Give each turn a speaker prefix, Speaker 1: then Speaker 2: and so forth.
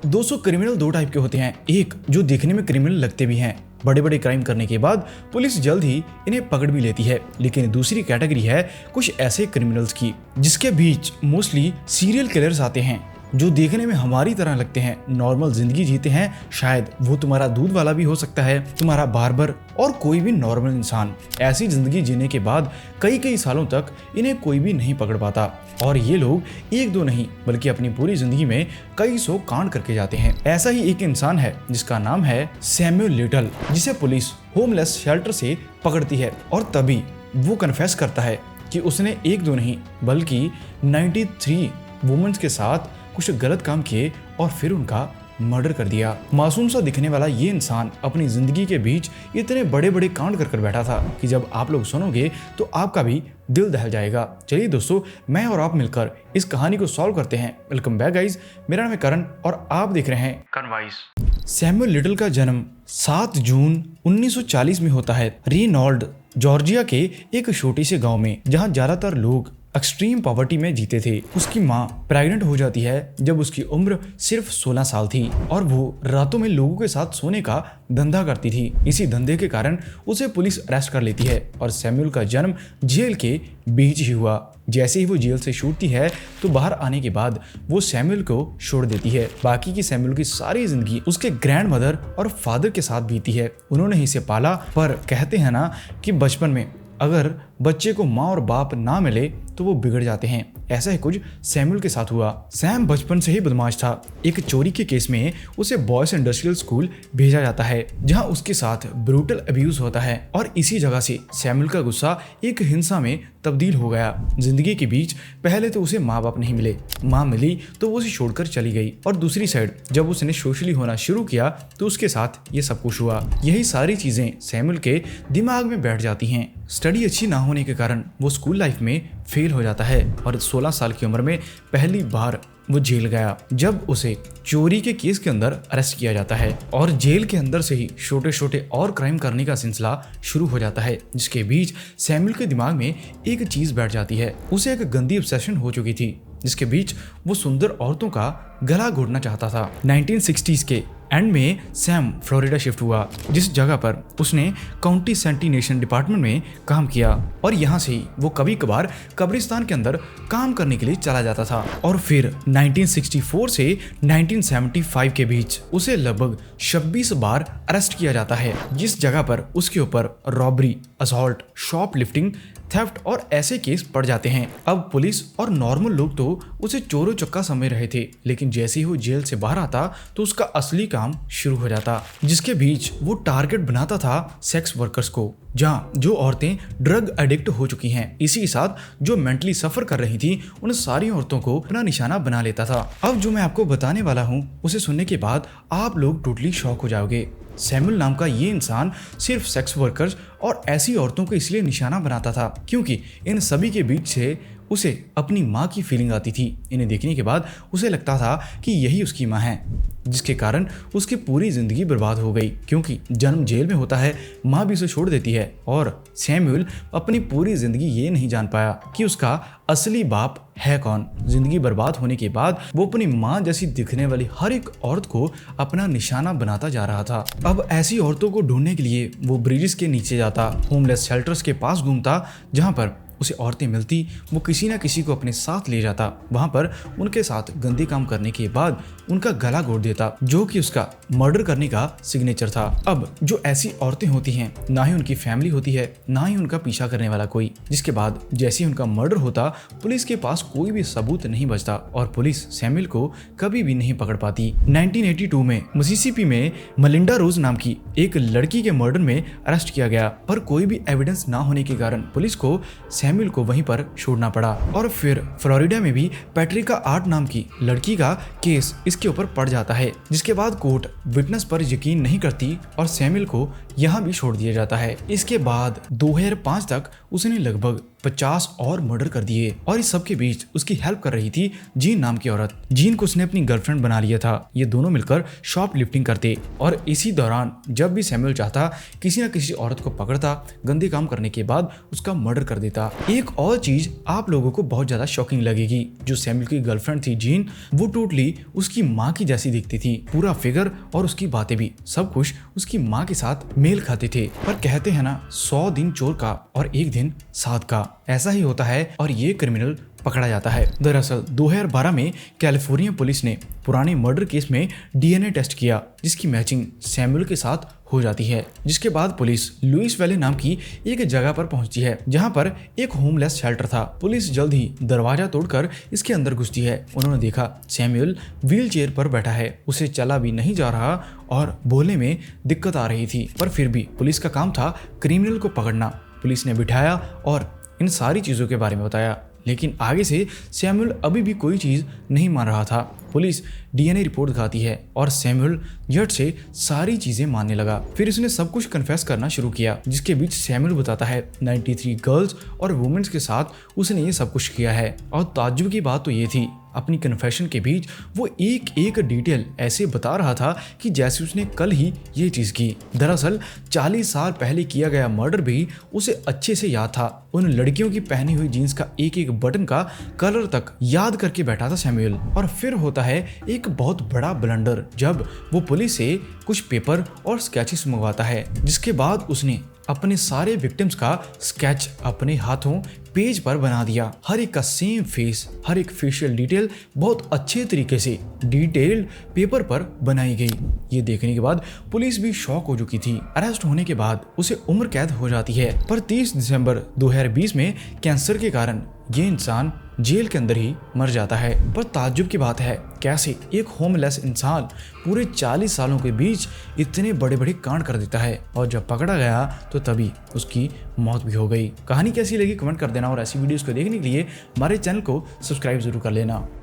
Speaker 1: दोस्तों क्रिमिनल दो टाइप के होते हैं, एक जो दिखने में क्रिमिनल लगते भी हैं, बड़े बड़े क्राइम करने के बाद पुलिस जल्द ही इन्हें पकड़ भी लेती है, लेकिन दूसरी कैटेगरी है कुछ ऐसे क्रिमिनल्स की जिसके बीच मोस्टली सीरियल किलर्स आते हैं जो देखने में हमारी तरह लगते हैं, नॉर्मल जिंदगी जीते हैं, शायद वो तुम्हारा दूध वाला भी हो सकता है, तुम्हारा बार्बर और कोई भी नॉर्मल इंसान। ऐसी जिंदगी जीने के बाद कई कई सालों तक इन्हें कोई भी नहीं पकड़ पाता और ये लोग एक दो नहीं बल्कि अपनी पूरी जिंदगी में कई सौ कांड करके जाते हैं। ऐसा ही एक इंसान है जिसका नाम है सैमुअल लिटल, जिसे पुलिस होमलेस शेल्टर से पकड़ती है और तभी वो कन्फेस करता है कि उसने एक दो नहीं बल्कि 93 वुमेन्स के साथ कुछ गलत काम किए और फिर उनका मर्डर कर दिया। मासूम सा दिखने वाला ये इंसान अपनी जिंदगी के बीच इतने बड़े बड़े कांड कर बैठा था कि जब आप लोग सुनोगे तो आपका भी दिल दहल जाएगा। चलिए दोस्तों, मैं और आप मिलकर इस कहानी को सॉल्व करते हैं। वेलकम बैक गाइज, मेरा नाम है करण और आप देख रहे हैं कनवाइस। सैमुअल लिटल का जन्म 7 जून 1940 में होता है रेनॉल्ड, जॉर्जिया के एक छोटे से गांव में, जहां ज्यादातर लोग एक्सट्रीम पॉवर्टी में जीते थे। उसकी माँ प्रेग्नेंट हो जाती है जब उसकी उम्र सिर्फ 16 साल थी और वो रातों में लोगों के साथ सोने का धंधा करती थी। इसी धंधे के कारण उसे पुलिस अरेस्ट कर लेती है और सैमुअल का जन्म जेल के बीच ही हुआ। जैसे ही वो जेल से छूटती है तो बाहर आने के बाद वो सैमुअल को छोड़ देती है। बाकी की सैमुअल की सारी जिंदगी उसके ग्रैंड मदर और फादर के साथ बीती है। उन्होंने ही इसे पाला, पर कहते हैं ना कि बचपन में अगर बच्चे को माँ और बाप ना मिले तो वो बिगड़ जाते हैं। ऐसा ही कुछ सैमुअल के साथ हुआ। सैम बचपन से ही बदमाश था। एक चोरी के केस में उसे बॉयज इंडस्ट्रियल स्कूल भेजा जाता है जहां उसके साथ ब्रूटल अब्यूज होता है और इसी जगह से सैमुअल का गुस्सा एक हिंसा में तब्दील हो गया। जिंदगी के बीच पहले तो उसे माँ बाप नहीं मिले, माँ मिली तो वो उसे छोड़कर चली गई और दूसरी साइड जब उसने सोशली होना शुरू किया तो उसके साथ ये सब कुछ हुआ। यही सारी चीजें सैमुअल के दिमाग में बैठ जाती हैं। स्टडी अच्छी ना होने के कारण वो स्कूल लाइफ में फेल हो जाता है और 16 साल की उम्र में पहली बार वो जेल गया जब उसे चोरी के केस के अंदर अरेस्ट किया जाता है और जेल के अंदर से ही छोटे छोटे और क्राइम करने का सिलसिला शुरू हो जाता है, जिसके बीच सैमुअल के दिमाग में एक चीज बैठ जाती है। उसे एक गंदी ऑब्सेशन हो चुकी थी जिसके बीच वो सुंदर औरतों का गला घोटना चाहता था। 1960s के एंड में सैम फ्लोरिडा शिफ्ट हुआ, जिस जगह पर उसने काउंटी सैनिटेशन डिपार्टमेंट में काम किया और यहाँ से ही वो कभी कभार कब्रिस्तान के अंदर काम करने के लिए चला जाता था। और फिर 1964 से 1975 के बीच उसे लगभग 26 बार अरेस्ट किया जाता है, जिस जगह पर उसके ऊपर रॉबरी, असॉल्ट, शॉपलिफ्टिंग, थेफ्ट और ऐसे केस पड़ जाते हैं। अब पुलिस और नॉर्मल लोग तो उसे चोरों चक्का समझ रहे थे, लेकिन जैसे ही वो जेल से बाहर आता तो उसका असली काम शुरू हो जाता, जिसके बीच वो टारगेट बनाता था सेक्स वर्कर्स को, जहाँ जो औरतें ड्रग एडिक्ट हो चुकी हैं। इसी के साथ जो मेंटली सफर कर रही थी उन सारी औरतों को अपना निशाना बना लेता था। अब जो मैं आपको बताने वाला हूँ उसे सुनने के बाद आप लोग टोटली शॉक हो जाओगे। सैमुअल नाम का ये इंसान सिर्फ सेक्स वर्कर्स और ऐसी औरतों को इसलिए निशाना बनाता था क्योंकि इन सभी के बीच से उसे अपनी माँ की फीलिंग आती थी। इन्हें देखने के बाद उसे लगता था कि यही उसकी माँ है, जिसके कारण उसकी पूरी जिंदगी बर्बाद हो गई क्योंकि जन्म जेल में होता है, माँ भी उसे छोड़ देती है और सैमुअल अपनी पूरी जिंदगी ये नहीं जान पाया कि उसका असली बाप है कौन। जिंदगी बर्बाद होने के बाद वो अपनी माँ जैसी दिखने वाली हर एक औरत को अपना निशाना बनाता जा रहा था। अब ऐसी औरतों को ढूंढने के लिए वो ब्रिजेस के नीचे जाता, होमलेस शेल्टर्स के पास घूमता, जहाँ पर उसे औरतें मिलती वो किसी ना किसी को अपने साथ ले जाता। वहां पर उनके साथ गंदे काम करने के बाद उनका गला घोट देता, जो कि उसका मर्डर करने का सिग्नेचर था। अब जो ऐसी औरतें होती हैं, ना ही उनकी फैमिली होती है, ना ही उनका पीछा करने वाला कोई, जिसके बाद जैसे ही उनका मर्डर होता पुलिस के पास कोई भी सबूत नहीं बचता और पुलिस सैमुअल को कभी भी नहीं पकड़ पाती। 1982 में मिसिसिपी में मलिंडा रोज नाम की एक लड़की के मर्डर में अरेस्ट किया गया, पर कोई भी एविडेंस ना होने के कारण पुलिस को सैमुअल को वहीं पर छोड़ना पड़ा। और फिर फ्लोरिडा में भी पैट्रिका आर्ट नाम की लड़की का केस इसके ऊपर पड़ जाता है, जिसके बाद कोर्ट विटनेस पर यकीन नहीं करती और सैमुअल को यहाँ भी छोड़ दिया जाता है। इसके बाद 2005 तक उसने लगभग 50 और मर्डर कर दिए और इस सब के बीच उसकी हेल्प कर रही थी जीन नाम की औरत। जीन को उसने अपनी गर्लफ्रेंड बना लिया था। ये दोनों मिलकर शॉप लिफ्टिंग करते और इसी दौरान जब भी सैमुअल चाहता किसी न किसी औरत को पकड़ता, गंदे काम करने के बाद उसका मर्डर कर देता। एक और चीज आप लोगों को बहुत ज्यादा शॉकिंग लगेगी, जो सैमुअल की गर्लफ्रेंड थी जीन, वो टोटली उसकी माँ की जैसी दिखती थी। पूरा फिगर और उसकी बातें भी सब कुछ उसकी माँ के साथ मेल खाते थे। पर कहते हैं ना, 100 दिन चोर का और 1 दिन साध का, ऐसा ही होता है और ये क्रिमिनल पकड़ा जाता है। दरअसल 2012 में कैलिफोर्निया पुलिस ने पुराने मर्डर केस में डीएनए टेस्ट किया, जिसकी मैचिंग सैमुअल के साथ हो जाती है। जिसके बाद पुलिस लुइस वैले नाम की एक जगह पर पहुंचती है, जहां पर एक होमलेस शेल्टर था। पुलिस जल्द ही दरवाजा तोड़कर इसके अंदर घुसती है। उन्होंने देखा सैमुअल व्हील चेयर पर बैठा है, उसे चला भी नहीं जा रहा और बोलने में दिक्कत आ रही थी। पर फिर भी पुलिस का काम था क्रिमिनल को पकड़ना। पुलिस ने बिठाया और इन सारी चीजों के बारे में बताया, लेकिन आगे से सैमुअल अभी भी कोई चीज नहीं मान रहा था। पुलिस डीएनए रिपोर्ट दिखाती है और सैमुअल झट से सारी चीजें मानने लगा। फिर उसने सब कुछ कन्फेस करना शुरू किया, जिसके बीच सैमुअल बताता है 93 गर्ल्स और वुमेन्स के साथ उसने ये सब कुछ किया है। और ताज्जुब की बात तो ये थी, अपनी कन्फेशन के बीच वो एक एक डिटेल ऐसे बता रहा था कि जैसे उसने कल ही ये चीज की। दरअसल 40 साल पहले किया गया मर्डर भी उसे अच्छे से याद था। उन लड़कियों की पहनी हुई जीन्स का एक एक बटन का कलर तक याद करके बैठा था सैमुअल। और फिर होता है एक बहुत बड़ा ब्लंडर, जब वो पुलिस से कुछ पेपर और स्केचेस मंगवाता है, जिसके बाद उसने अपने सारे विक्टिम्स का स्केच अपने हाथों पेज पर बना दिया। हर एक का सेम फेस, हर एक फेशियल डिटेल बहुत अच्छे तरीके से डिटेल्ड पेपर पर बनाई गई। ये देखने के बाद पुलिस भी शॉक हो चुकी थी। अरेस्ट होने के बाद उसे उम्र कैद हो जाती है, पर 30 दिसंबर 2020 में कैंसर के कारण ये इंसान जेल के अंदर ही मर जाता है। पर ताज्जुब की बात है, कैसे एक होमलेस इंसान पूरे 40 सालों के बीच इतने बड़े बड़े कांड कर देता है, और जब पकड़ा गया तो तभी उसकी मौत भी हो गई। कहानी कैसी लगी कमेंट कर देना, और ऐसी वीडियोस को देखने के लिए हमारे चैनल को सब्सक्राइब जरूर कर लेना।